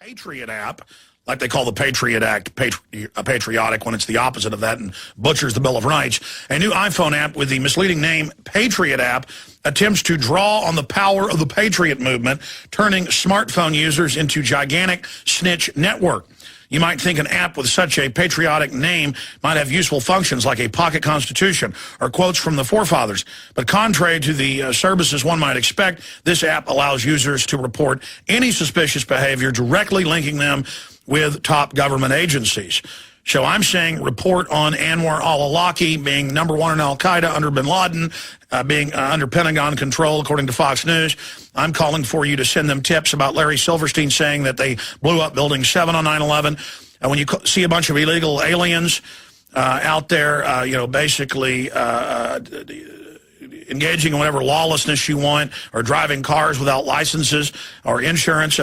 Patriot App, like they call the Patriot Act patriotic when it's the opposite of that and butchers the Bill of Rights. A new iPhone app with the misleading name Patriot App attempts to draw on the power of the Patriot movement, turning smartphone users into gigantic snitch network. You might think an app with such a patriotic name might have useful functions like a pocket constitution or quotes from the forefathers. But contrary to the services one might expect, this app allows users to report any suspicious behavior, directly linking them with top government agencies. So I'm saying report on Anwar al-Awlaki being #1 in al-Qaeda under bin Laden, being under Pentagon control, according to Fox News. I'm calling for you to send them tips about Larry Silverstein saying that they blew up Building 7 on 9/11. And when you see a bunch of illegal aliens out there, basically engaging in whatever lawlessness you want, or driving cars without licenses or insurance,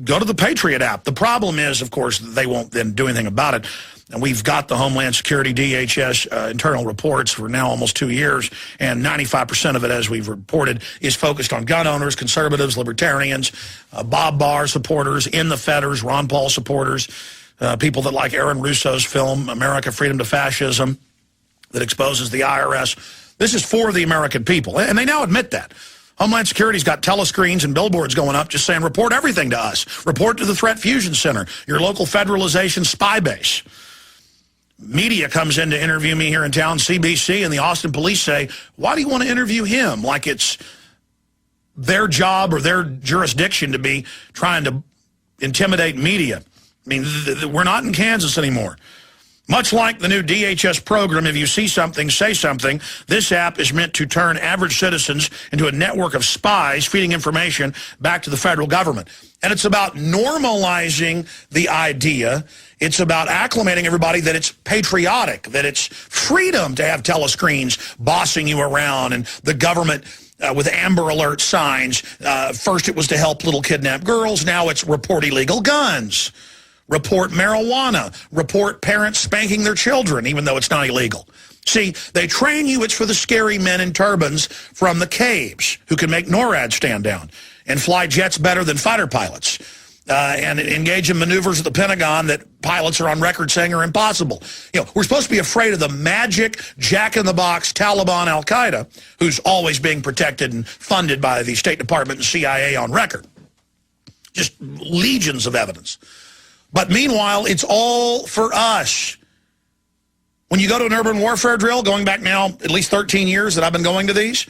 go to the Patriot App. The problem is, of course, they won't then do anything about it. And we've got the Homeland Security, DHS, internal reports for now almost 2 years, and 95% of it, as we've reported, is focused on gun owners, conservatives, libertarians, Bob Barr supporters, in the Fetters, Ron Paul supporters, people that like Aaron Russo's film, America, Freedom to Fascism, that exposes the IRS. This is for the American people, and they now admit that. Homeland Security's got telescreens and billboards going up just saying, report everything to us. Report to the Threat Fusion Center, your local federalization spy base. Media comes in to interview me here in town, CBC, and the Austin police say, why do you want to interview him? Like it's their job or their jurisdiction to be trying to intimidate media. I mean, we're not in Kansas anymore. Much like the new DHS program, if you see something, say something, this app is meant to turn average citizens into a network of spies feeding information back to the federal government. And it's about normalizing the idea. It's about acclimating everybody that it's patriotic, that it's freedom to have telescreens bossing you around and the government with Amber Alert signs. First it was to help little kidnapped girls. Now it's report illegal guns. Report marijuana, report parents spanking their children, even though it's not illegal. See, they train you, it's for the scary men in turbans from the caves who can make NORAD stand down and fly jets better than fighter pilots and engage in maneuvers at the Pentagon that pilots are on record saying are impossible. We're supposed to be afraid of the magic, jack-in-the-box Taliban al-Qaeda, who's always being protected and funded by the State Department and CIA on record. Just legions of evidence. But meanwhile, it's all for us. When you go to an urban warfare drill, going back now at least 13 years that I've been going to these,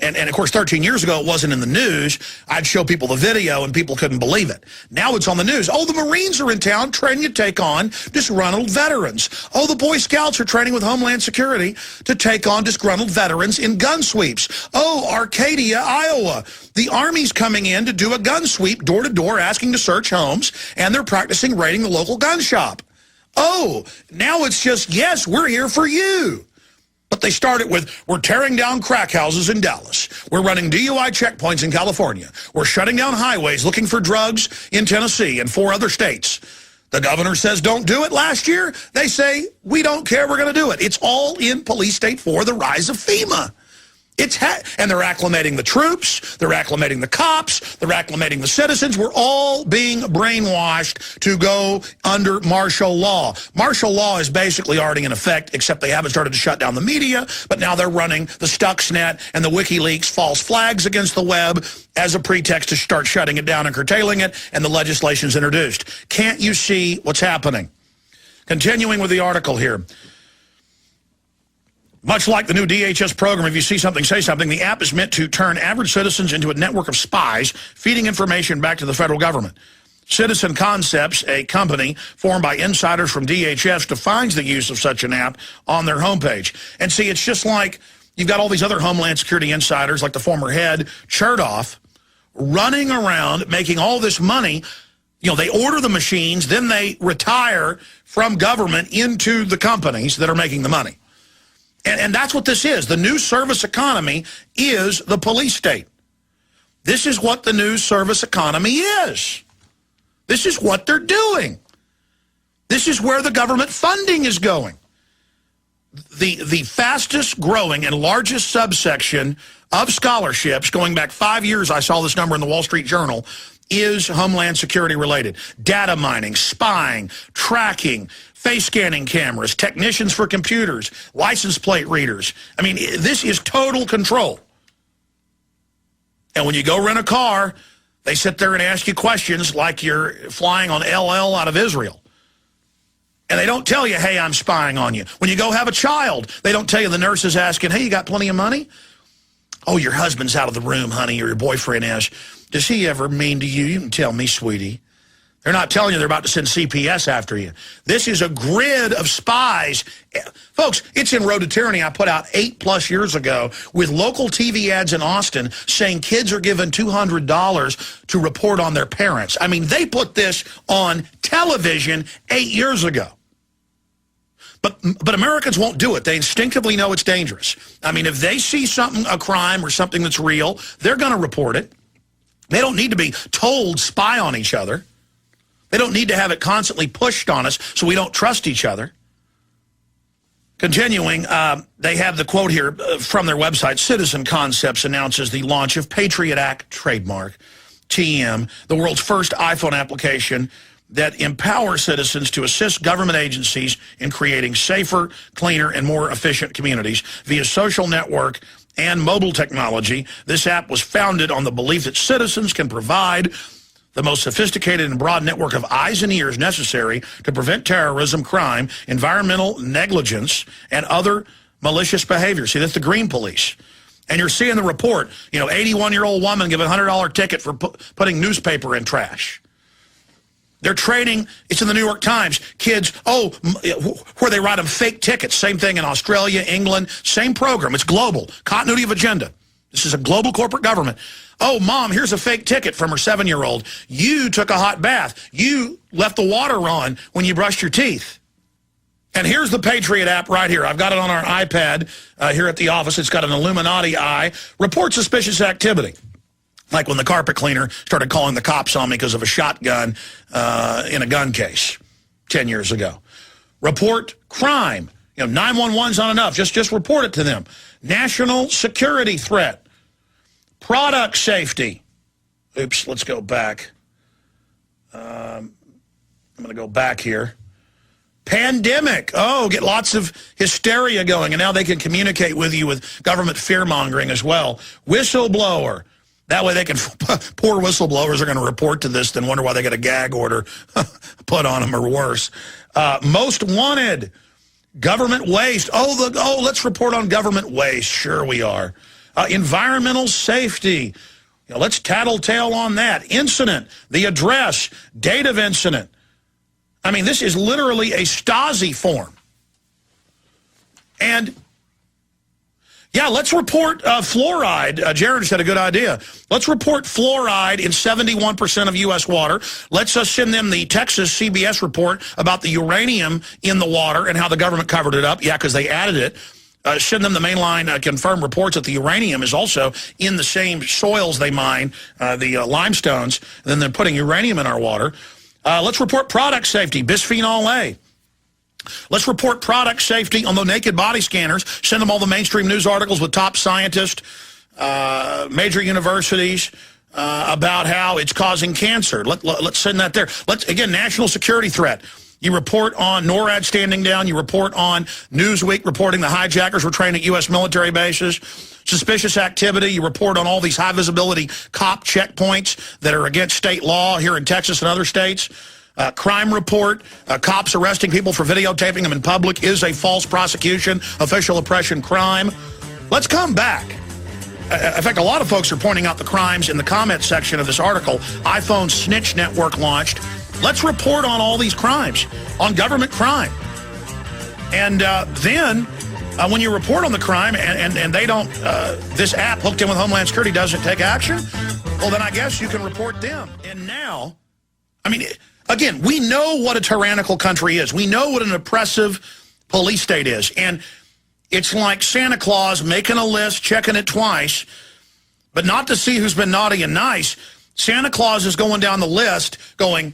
and of course 13 years ago it wasn't in the news, I'd show people the video and people couldn't believe it. Now it's on the news. Oh, the Marines are in town training to take on disgruntled veterans. Oh, the Boy Scouts are training with Homeland Security to take on disgruntled veterans in gun sweeps. Oh, Arcadia, Iowa. The Army's coming in to do a gun sweep door to door asking to search homes, and they're practicing raiding the local gun shop. Oh, now it's just, yes, we're here for you. But they started with, we're tearing down crack houses in Dallas. We're running DUI checkpoints in California. We're shutting down highways looking for drugs in Tennessee and 4 other states. The governor says don't do it last year. They say, we don't care, we're going to do it. It's all in Police State 4, the rise of FEMA. And they're acclimating the troops, they're acclimating the cops, they're acclimating the citizens. We're all being brainwashed to go under martial law. Martial law is basically already in effect, except they haven't started to shut down the media, but now they're running the Stuxnet and the WikiLeaks false flags against the web as a pretext to start shutting it down and curtailing it, and the legislation's introduced. Can't you see what's happening? Continuing with the article here. Much like the new DHS program, if you see something, say something, the app is meant to turn average citizens into a network of spies feeding information back to the federal government. Citizen Concepts, a company formed by insiders from DHS, defines the use of such an app on their homepage. And see, it's just like you've got all these other Homeland Security insiders, like the former head, Chertoff, running around making all this money. They order the machines, then they retire from government into the companies that are making the money. And that's what this is. The new service economy is the police state. This is what the new service economy is. This is what they're doing. This is where the government funding is going. The fastest growing and largest subsection of scholarships, going back 5 years, I saw this number in the Wall Street Journal, is Homeland Security related. Data mining, spying, tracking, face scanning cameras, technicians for computers, license plate readers. I mean, this is total control. And when you go rent a car, they sit there and ask you questions like you're flying on LL out of Israel. And they don't tell you, hey, I'm spying on you. When you go have a child, they don't tell you the nurse is asking, hey, you got plenty of money? Oh, your husband's out of the room, honey, or your boyfriend is. Does he ever mean to you? You can tell me, sweetie. They're not telling you they're about to send CPS after you. This is a grid of spies. Folks, it's in Road to Tyranny I put out 8+ years ago with local TV ads in Austin saying kids are given $200 to report on their parents. I mean, they put this on television 8 years ago. But Americans won't do it. They instinctively know it's dangerous. I mean, if they see something, a crime or something that's real, they're going to report it. They don't need to be told spy on each other. They don't need to have it constantly pushed on us so we don't trust each other. Continuing, they have the quote here from their website. Citizen Concepts announces the launch of Patriot App trademark, TM, the world's first iPhone application that empowers citizens to assist government agencies in creating safer, cleaner, and more efficient communities via social network and mobile technology. This app was founded on the belief that citizens can provide the most sophisticated and broad network of eyes and ears necessary to prevent terrorism, crime, environmental negligence, and other malicious behavior. See, that's the green police. And you're seeing the report, 81-year-old woman given a $100 ticket for putting newspaper in trash. They're trading, it's in the New York Times, kids, where they write them fake tickets. Same thing in Australia, England, same program. It's global, continuity of agenda. This is a global corporate government. Oh, Mom, here's a fake ticket from her 7-year-old. You took a hot bath. You left the water on when you brushed your teeth. And here's the Patriot app right here. I've got it on our iPad here at the office. It's got an Illuminati eye. Report suspicious activity. Like when the carpet cleaner started calling the cops on me because of a shotgun in a gun case 10 years ago. Report crime. 911's not enough. Just report it to them. National security threat. Product safety. Oops, let's go back. I'm going to go back here. Pandemic. Oh, get lots of hysteria going, and now they can communicate with you with government fear-mongering as well. Whistleblower. That way they can, poor whistleblowers are going to report to this, then wonder why they get a gag order put on them or worse. Most wanted. Government waste. Let's report on government waste. Sure we are. Environmental safety. Let's tattletale on that. Incident. The address. Date of incident. I mean, this is literally a Stasi form. And yeah, let's report fluoride. Jared said a good idea. Let's report fluoride in 71% of U.S. water. Let's send them the Texas CBS report about the uranium in the water and how the government covered it up. Yeah, because they added it. Send them the mainline confirmed reports that the uranium is also in the same soils they mine, the limestones. And then they're putting uranium in our water. Let's report product safety, bisphenol A. Let's report product safety on the naked body scanners. Send them all the mainstream news articles with top scientists, major universities, about how it's causing cancer. Let's send that there. Again, national security threat. You report on NORAD standing down. You report on Newsweek reporting the hijackers were trained at U.S. military bases. Suspicious activity. You report on all these high-visibility cop checkpoints that are against state law here in Texas and other states. Crime report, cops arresting people for videotaping them in public is a false prosecution, official oppression crime. Let's come back. In fact, a lot of folks are pointing out the crimes in the comment section of this article. iPhone snitch network launched. Let's report on all these crimes, on government crime. And then when you report on the crime and they don't, this app hooked in with Homeland Security doesn't take action, well, then I guess you can report them. And now, I mean, again, we know what a tyrannical country is. We know what an oppressive police state is. And it's like Santa Claus making a list, checking it twice, but not to see who's been naughty and nice. Santa Claus is going down the list going,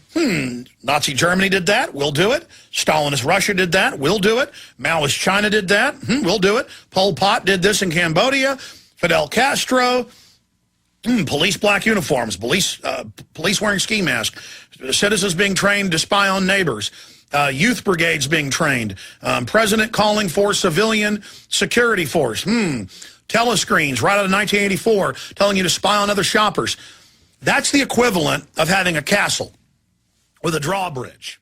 Nazi Germany did that, we'll do it. Stalinist Russia did that, we'll do it. Maoist China did that, we'll do it. Pol Pot did this in Cambodia. Fidel Castro. Police black uniforms, police wearing ski masks, citizens being trained to spy on neighbors, youth brigades being trained, president calling for civilian security force, telescreens right out of 1984 telling you to spy on other shoppers. That's the equivalent of having a castle with a drawbridge.